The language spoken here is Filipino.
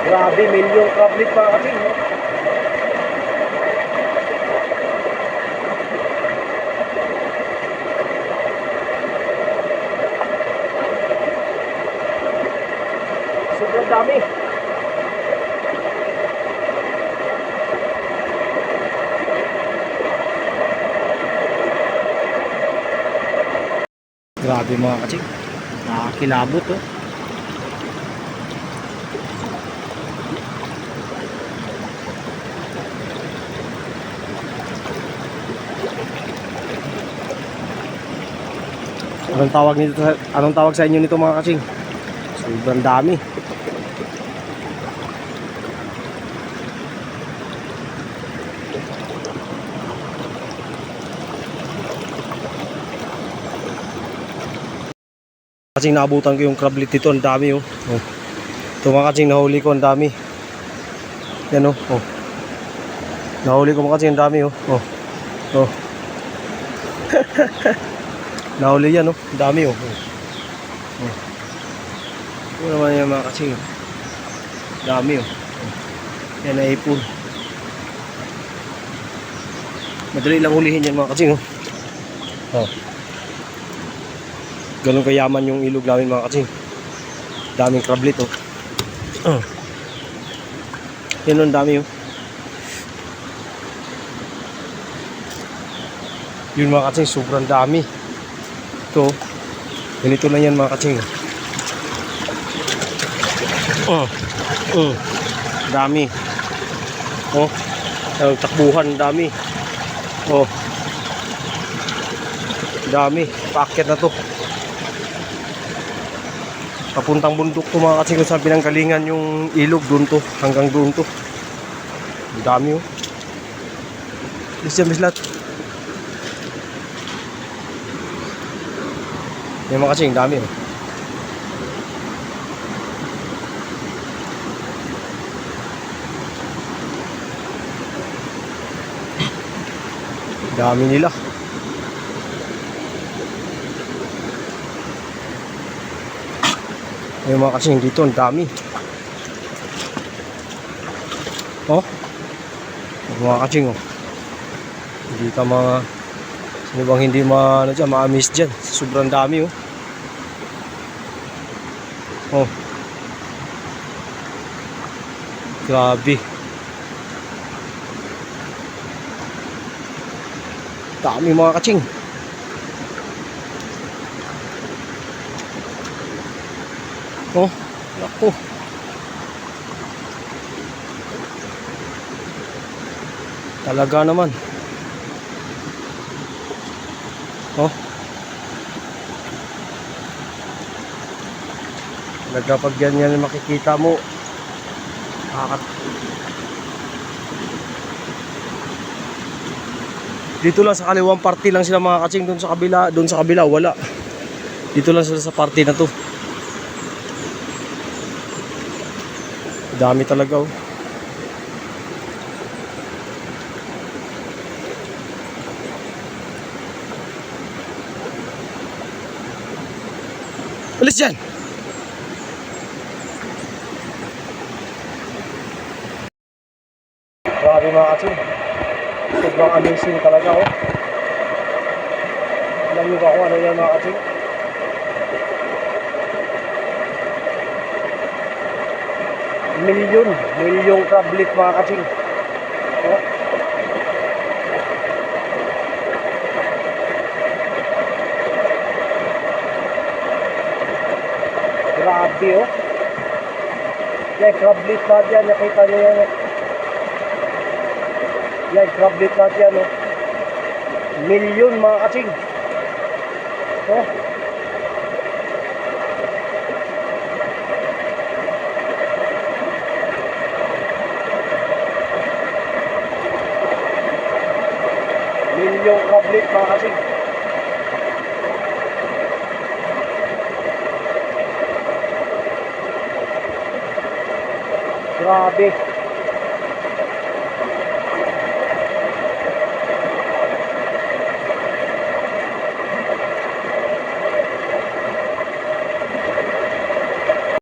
Grabe, milyong crablet mga kasing. Sobrang dami. Grabe mga kasing. Nakakilabot oh. Anong tawag sa inyo nito mga kasing? Sobrang dami. Kasing naabutan ko yung crablet dito, ang dami oh. Oh. Ito mga kasing nahuli ko, ang dami. Yan oh. Oh. Nahuli ko mga kasing, ang dami oh. Oh. Oh. Nahuli yan oh, ang dami oh. Oh. Ito naman yan mga kasing. Dami oh. Yan na ipon. Madali lang hulihin yan mga kasing oh. Oh. Ganun kayaman yung ilog namin mga kasing. Daming crablet oh. Yan oh, ang dami oh. Yun mga kasing, sobrang dami. Ito, ganito na yan mga kasing. Dami. Oh, takbuhan, dami. Oh, dami. Paakyat na to. Papuntang bundok to mga kasing, kung saan pinanggalingan yung ilog, doon to, hanggang doon to. Dami oh. Bisyan bislat. Yan mga kasing, dami oh. Dami nila. Yan mga kasing, dito ang dami. Oh, mga kasing oh. Hindi ka mga sino bang hindi ma-miss dyan. Sobrang dami oh. Oh, grabe. Dami mga kasing. Oh, naku. Talaga naman. Oh. Talaga pag ganyan makikita mo. Dito lang sa kaliwang party lang sila mga kasing, doon sa kabila wala. Dito lang sila sa party na to. Dami talaga oh. Alis dyan! Grabe mga kasing. Sobrang amazing talaga oh. Alam nyo ba kung ano yan mga kasing? Milyong crablet mga kasing. Oh. Grabe oh. Yan, crablet lahat yan. Nakita nyo yan oh. Yan, crablet lahat yan oh. Milyon mga kasing. Oh. Milyong crablet mga kasing. Grabe.